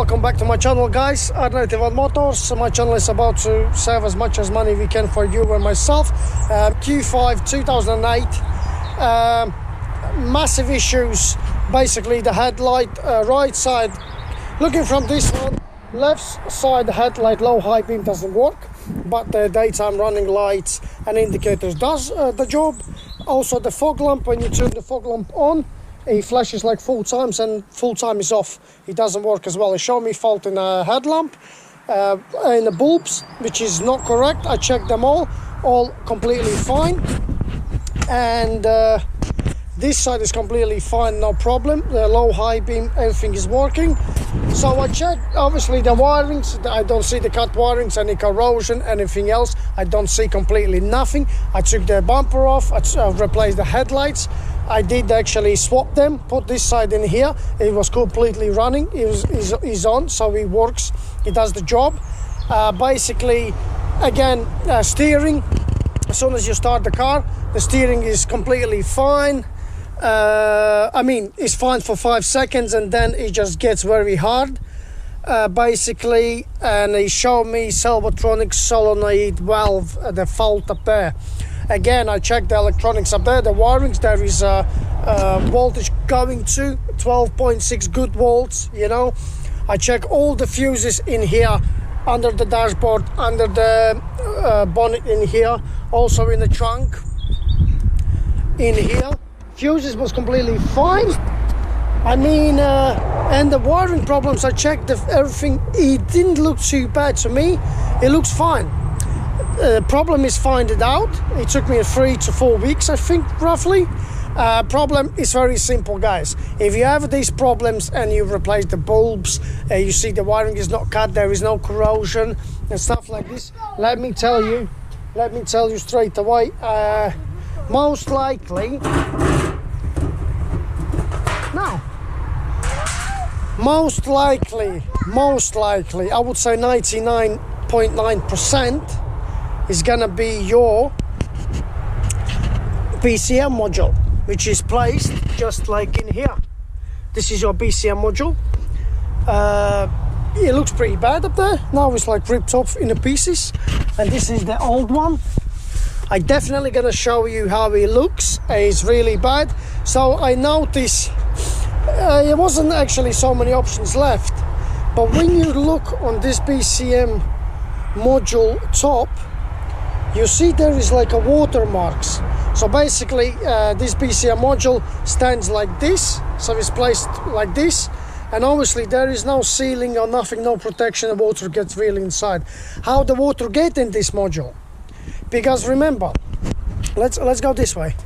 welcome back to my channel, guys. Headlight Motors. My channel is about to save as much as money we can for you and myself. Q5 2008. Massive issues. Basically the headlight, right side, looking from this one, left side headlight low high beam doesn't work, but the daytime running lights and indicators does the job. Also the fog lamp, when you turn the fog lamp on, it flashes like full times, and full time is off. It doesn't work as well. It showed me fault in a headlamp, in the bulbs, which is not correct. I checked them all completely fine, and this side is completely fine, no problem. The low high beam, everything is working. So I checked obviously the wirings. I don't see the cut wirings, any corrosion, anything else. I don't see completely nothing. I took the bumper off. I replaced the headlights. I did actually swap them, put this side in here. It was completely running. It's on, so it works. It does the job. Basically, again, steering. As soon as you start the car, the steering is completely fine. I mean, it's fine for 5 seconds, and then it just gets very hard. Basically, and they showed me Salvatronic solenoid valve, the fault up there. Again, I checked the electronics up there, the wirings. There is a voltage going to 12.6 good volts, you know. I check all the fuses in here, under the dashboard, under the bonnet in here, also in the trunk in here. Fuses was completely fine. I mean, and the wiring problems, I checked everything. It didn't look too bad to me. It looks fine. Problem is find it out. It took me 3 to 4 weeks, I think, roughly. Problem is very simple, guys. If you have these problems and you replace the bulbs, you see the wiring is not cut, there is no corrosion and stuff like this, let me tell you straight away, most likely I would say 99.9% is gonna be your BCM module, which is placed just like in here. This is your BCM module. It looks pretty bad up there. Now it's like ripped off into pieces, and this is the old one. I definitely gonna show you how it looks. It's really bad. So I noticed there wasn't actually so many options left, but when you look on this BCM module top, you see there is like a watermarks. So basically this BCM module stands like this, so it's placed like this, and obviously there is no sealing or nothing, no protection. The water gets really inside. How the water get in this module? Because remember, let's go this way.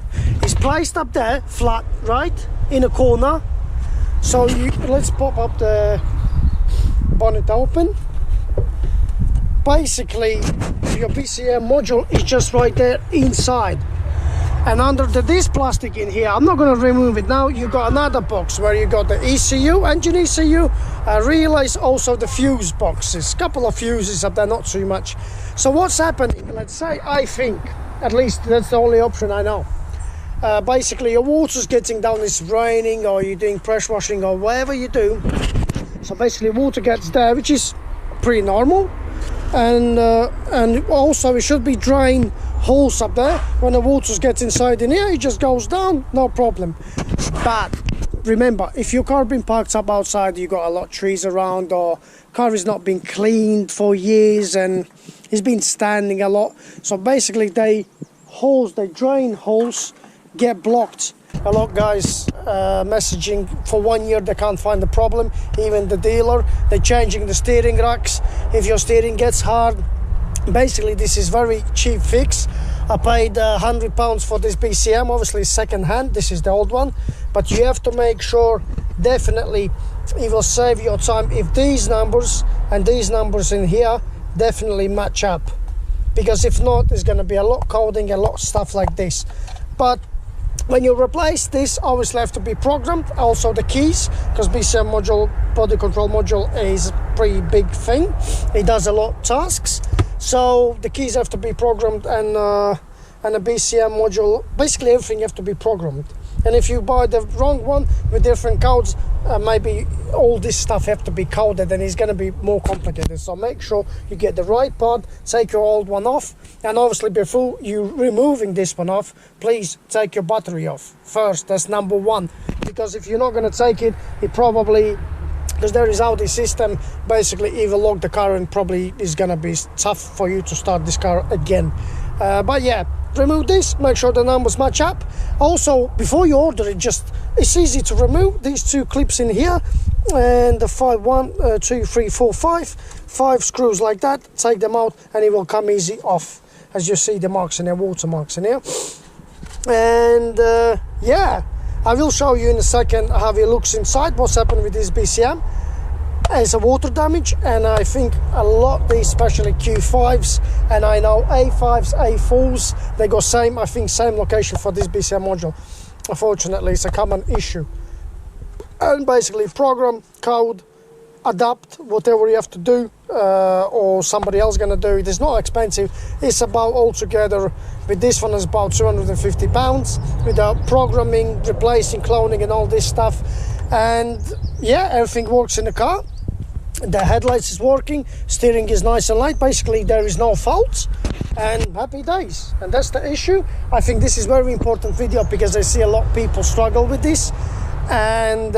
It's placed up there flat, right in a corner. So let's pop up the bonnet open. Basically your BCM module is just right there inside, and under this plastic in here, I'm not going to remove it now, you got another box where you got the ECU, engine ECU, relays, also the fuse boxes, couple of fuses up there, not too much. So what's happening, let's say, I think, at least that's the only option I know, basically your water's getting down, it's raining, or you're doing pressure washing, or whatever you do. So basically water gets there, which is pretty normal. And also it should be drain holes up there. When the water gets inside in here, it just goes down, no problem. But remember, if your car been parked up outside, you got a lot of trees around, or car is not been cleaned for years and it's been standing a lot, so basically they drain holes get blocked. A lot of guys messaging for 1 year, they can't find the problem. Even the dealer, they're changing the steering racks. If your steering gets hard, basically this is very cheap fix. I paid £100 for this BCM, obviously second hand. This is the old one, but you have to make sure, definitely it will save your time if these numbers and these numbers in here definitely match up, because if not, there's going to be a lot of coding, a lot of stuff like this. But when you replace this, obviously have to be programmed. Also the keys, because BCM module, body control module, is a pretty big thing. It does a lot of tasks. So the keys have to be programmed, and a BCM module, basically everything have to be programmed. and if you buy the wrong one with different codes, maybe all this stuff have to be coded and it's going to be more complicated. So make sure you get the right part, take your old one off, and obviously before you removing this one off, please take your battery off first. That's number one, because if you're not going to take it, it probably, because there is Audi system, basically either lock the car and probably is going to be tough for you to start this car again. But yeah, remove this, make sure the numbers match up. Also, before you order it, it's easy to remove these two clips in here, and the 5, 2, 3, 4, 5 screws like that. Take them out and it will come easy off, as you see the marks in here, water marks in here. And yeah, I will show you in a second how it looks inside, what's happened with this BCM. It's a water damage, and I think a lot, these especially Q5s, and I know A5s, A4s, they got same location for this BCM module. Unfortunately, it's a common issue. And basically program, code, adapt, whatever you have to do, or somebody else gonna do it. It's not expensive. It's about altogether, with this one is about £250, without programming, replacing, cloning and all this stuff. And yeah, everything works in the car. The headlights is working, steering is nice and light. Basically there is no faults, and happy days. And that's the issue. I think this is very important video because I see a lot of people struggle with this, and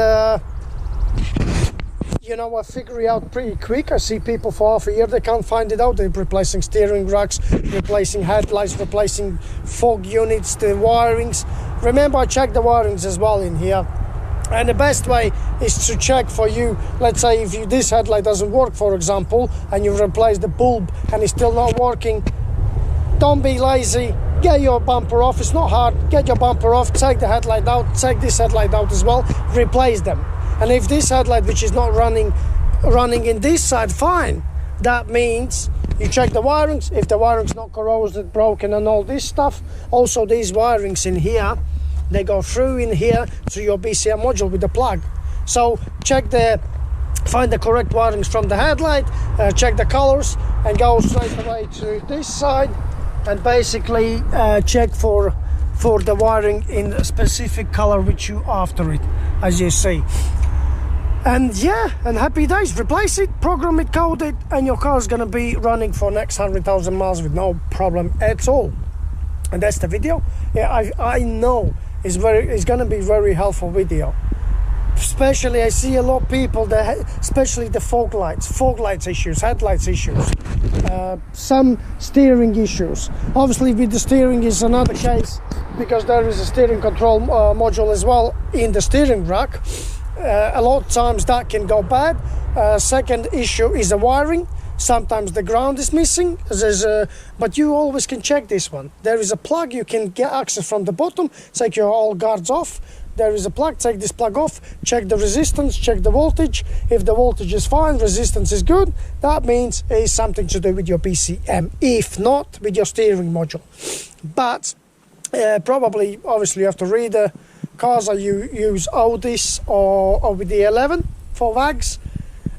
you know, I figure it out pretty quick. I see people for half a year, they can't find it out. They're replacing steering racks, replacing headlights, replacing fog units, the wirings. Remember, I checked the wirings as well in here. And the best way is to check for you, let's say if this headlight doesn't work, for example, and you replace the bulb and it's still not working, don't be lazy, get your bumper off. It's not hard. Get your bumper off, take the headlight out, take this headlight out as well, replace them. And if this headlight, which is not running in this side, fine. That means you check the wirings. If the wiring's not corroded, broken and all this stuff, also these wirings in here, they go through in here to your BCM module with the plug. So find the correct wirings from the headlight, check the colors, and go straight away to this side, and basically check for the wiring in a specific color which you after it, as you see. And yeah, and happy days. Replace it, program it, code it, and your car is gonna be running for next 100,000 miles with no problem at all. And that's the video. Yeah, I know it's gonna be very helpful video. Especially I see a lot of people that, especially the fog lights issues, headlights issues, some steering issues. Obviously with the steering is another case, because there is a steering control module as well in the steering rack. A lot of times that can go bad. Second issue is the wiring. Sometimes the ground is missing, but you always can check this one. There is a plug, you can get access from the bottom, take your all guards off. There is a plug, take this plug off, check the resistance, check the voltage. If the voltage is fine, resistance is good, that means it's something to do with your BCM. If not, with your steering module. But probably, obviously, you have to read the cars that you use Audis or with the 11 for WAGs,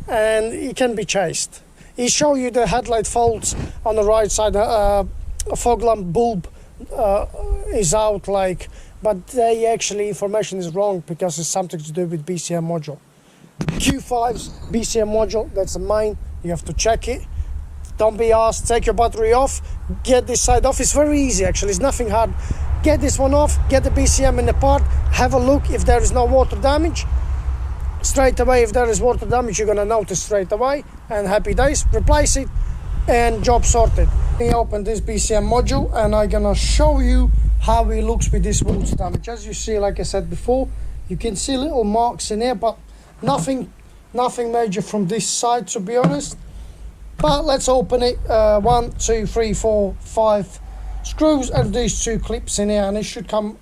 and it can be chased. He show you the headlight faults on the right side. Fog lamp bulb is out, but they actually information is wrong because it's something to do with BCM module. Q5's BCM module, that's the main. You have to check it. Don't be asked. Take your battery off. Get this side off. It's very easy actually. It's nothing hard. Get this one off. Get the BCM in the part. Have a look if there is no water damage. Straight away, if there is water damage, you're gonna notice straight away, and happy days. Replace it and job sorted. Let me open this BCM module and I'm gonna show you how it looks with this water damage. As you see, like I said before, you can see little marks in here, but nothing major from this side, to be honest. But let's open it. 1, 2, 3, 4, 5 screws and these 2 clips in here, and it should come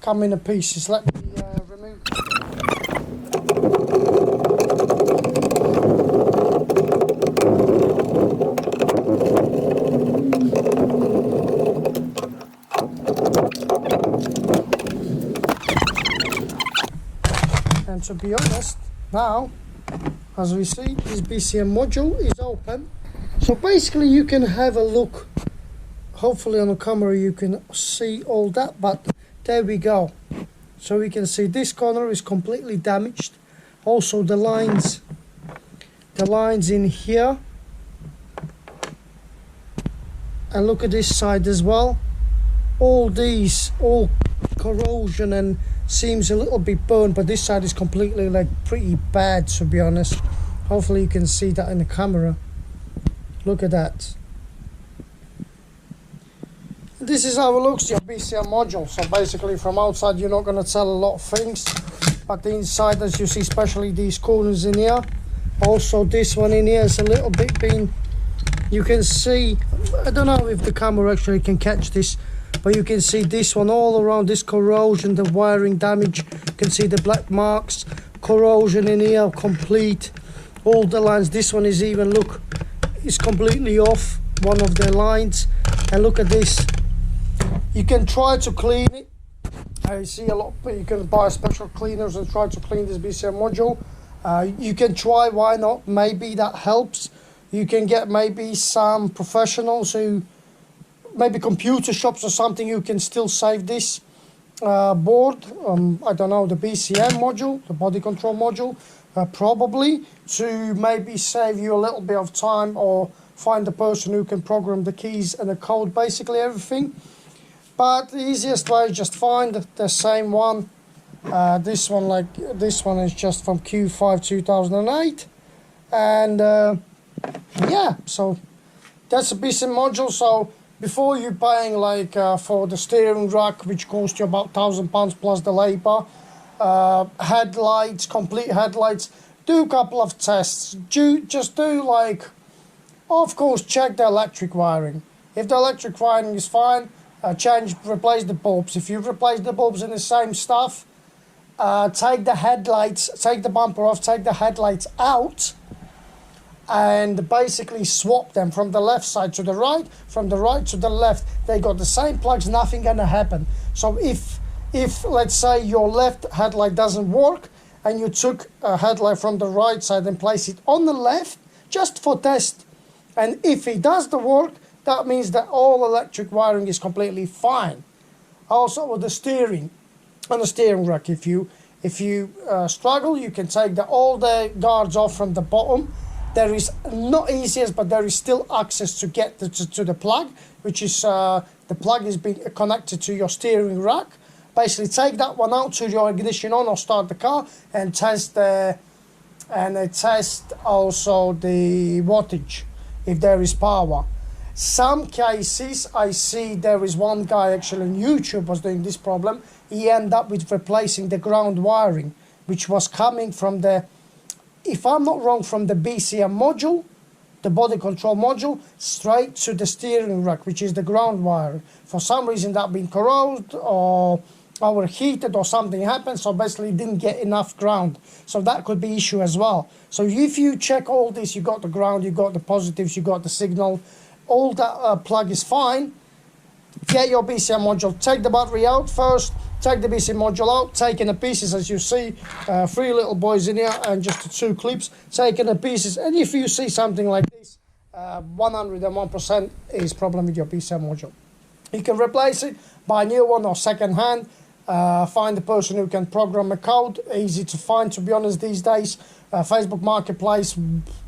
in pieces. Let me remove. And to be honest, now, as we see, this BCM module is open. So basically you can have a look. Hopefully on the camera you can see all that, but there we go. So we can see this corner is completely damaged. Also the lines in here. And look at this side as well. All corrosion and seems a little bit burned, but this side is completely like pretty bad, to be honest. Hopefully you can see that in the camera. Look at that. This is how it looks, your BCM module. So basically from outside you're not going to tell a lot of things, but the inside, as you see, especially these corners in here, also this one in here is a little bit been, you can see, I don't know if the camera actually can catch this, but you can see this one all around, this corrosion, the wiring damage. You can see the black marks, corrosion in here, complete. All the lines, this one is even, look, it's completely off, one of the lines. And look at this. You can try to clean it. I see a lot, but you can buy special cleaners and try to clean this BCM module. You can try, why not? Maybe that helps. You can get maybe some professionals who, maybe computer shops or something, you can still save this board. I don't know, the BCM module, the body control module, probably, to maybe save you a little bit of time, or find the person who can program the keys and the code, basically everything. But the easiest way is just find the same one. This one is just from Q5 2008. And yeah, so that's a BCM module. So before you paying like for the steering rack, which costs you about £1,000 plus the labor, headlights, complete headlights, do a couple of tests. Just do like, of course, check the electric wiring. If the electric wiring is fine, replace the bulbs. If you replace the bulbs in the same stuff, take the headlights, take the bumper off, take the headlights out, and basically swap them from the left side to the right, from the right to the left. They got the same plugs, nothing gonna happen. So if let's say your left headlight doesn't work, and you took a headlight from the right side and place it on the left, just for test, and if it does the work, that means that all electric wiring is completely fine. Also with the steering, on the steering rack, if you struggle, you can take all the guards off from the bottom. There is, not easiest, but there is still access to get to the plug, which is the plug is being connected to your steering rack. Basically take that one out, to your ignition on or start the car, and test also the wattage, if there is power. Some cases, I see there is one guy actually on YouTube was doing this problem. He ended up with replacing the ground wiring, which was coming from the, if I'm not wrong, from the BCM module, the body control module, straight to the steering rack, which is the ground wire. For some reason that been corroded or overheated or something happened, so basically it didn't get enough ground. So that could be issue as well. So if you check all this, you got the ground, you got the positives, you got the signal, all that plug is fine, get your BCM module, take the battery out first, take the BCM module out, taking the pieces, as you see, 3 little boys in here and just the 2 clips, taking the pieces. And if you see something like this, 101% is problem with your BCM module. You can replace it, buy a new one or second hand, find the person who can program a code, easy to find, to be honest, these days. Facebook Marketplace,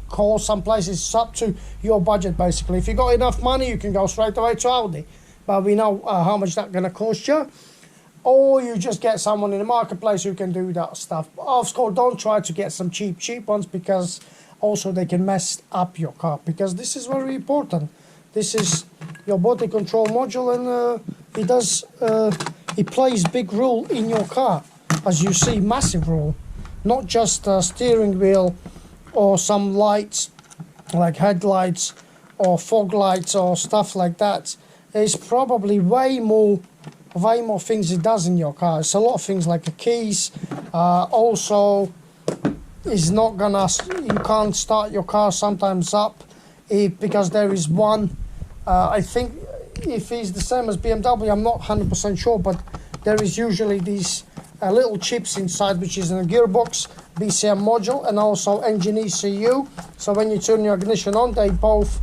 call some places, it's up to your budget basically. If you got enough money, you can go straight away to Audi, but we know how much that's going to cost you. Or you just get someone in the marketplace who can do that stuff. Of course, don't try to get some cheap ones, because also they can mess up your car, because this is very important. This is your body control module, and it plays big role in your car, as you see, massive role. Not just steering wheel or some lights like headlights or fog lights or stuff like that. There's probably way more things it does in your car. It's a lot of things like the keys. Also, is not gonna, you can't start your car sometimes up because there is one, I think if it's the same as BMW, I'm not 100% sure, but there is usually these little chips inside, which is in a gearbox, BCM module, and also engine ECU. So when you turn your ignition on, they both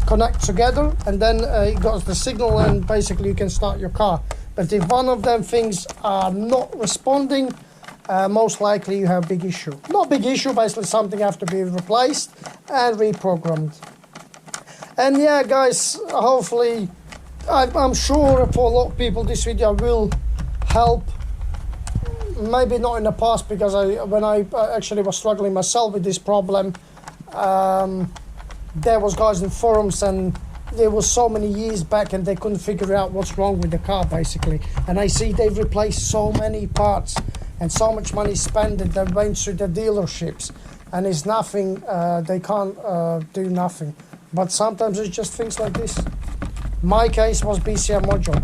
connect together, and then it got the signal, and basically you can start your car. But if one of them things are not responding, most likely you have a big issue. Not big issue, basically something have to be replaced and reprogrammed. And yeah, guys, hopefully, I'm sure for a lot of people this video will help. Maybe not in the past, because when I actually was struggling myself with this problem, there was guys in forums, and there was so many years back, and they couldn't figure out what's wrong with the car, basically. And I see they've replaced so many parts and so much money spent that they went through the dealerships, and it's nothing. They can't do nothing. But sometimes it's just things like this. My case was BCM module.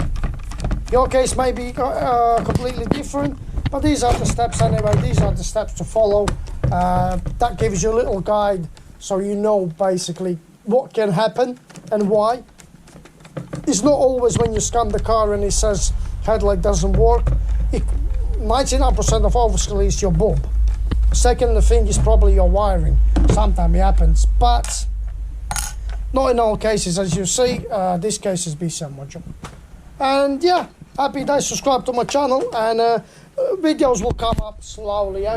Your case may be completely different, but these are the steps anyway. These are the steps to follow. That gives you a little guide, so you know basically what can happen and why. It's not always when you scan the car and it says headlight doesn't work. 99% of obviously is your bulb. Second thing is probably your wiring. Sometimes it happens, but not in all cases. As you see, this case is BCM module. And yeah, happy days. Subscribe to my channel, and videos will come up slowly.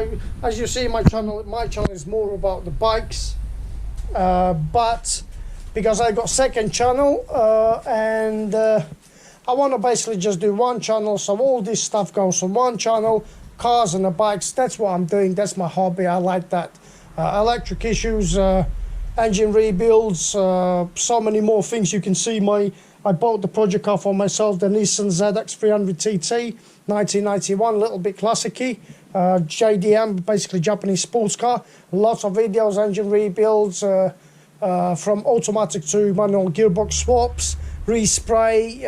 As you see, my channel is more about the bikes, but because I got second channel, and I want to basically just do one channel, so all this stuff goes on one channel, cars and the bikes. That's what I'm doing. That's my hobby. I like that. Electric issues, engine rebuilds, so many more things. You can see I bought the project car for myself, the Nissan ZX300 TT, 1991, a little bit classic-y. JDM, basically Japanese sports car. Lots of videos, engine rebuilds, from automatic to manual gearbox swaps, respray,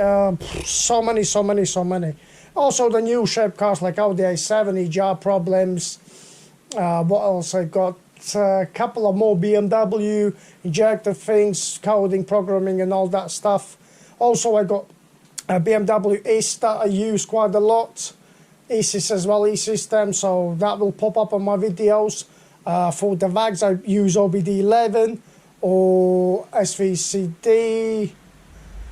so many. Also the new shape cars like Audi A7, EGR problems. What else I got? A couple of more BMW, injector things, coding, programming and all that stuff. Also I got a BMW E that I use quite a lot. E-Sys as well, E-System, so that will pop up on my videos. For the VAGs I use OBD11 or SVCD,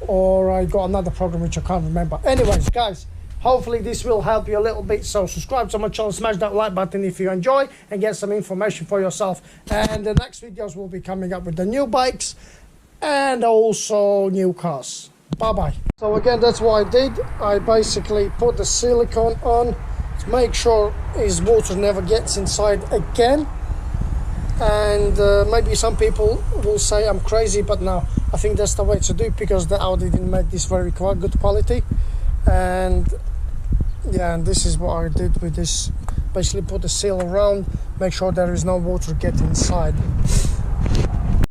or I got another program which I can't remember. Anyways, guys, hopefully this will help you a little bit. So subscribe to my channel, smash that like button if you enjoy, and get some information for yourself. And the next videos will be coming up with the new bikes and also new cars. Bye bye. So again, that's what I did. I basically put the silicone on to make sure his water never gets inside again. And maybe some people will say I'm crazy, but no, I think that's the way to do, because the Audi didn't make this very good quality. And yeah, and this is what I did with this. Basically put the seal around, make sure there is no water getting inside.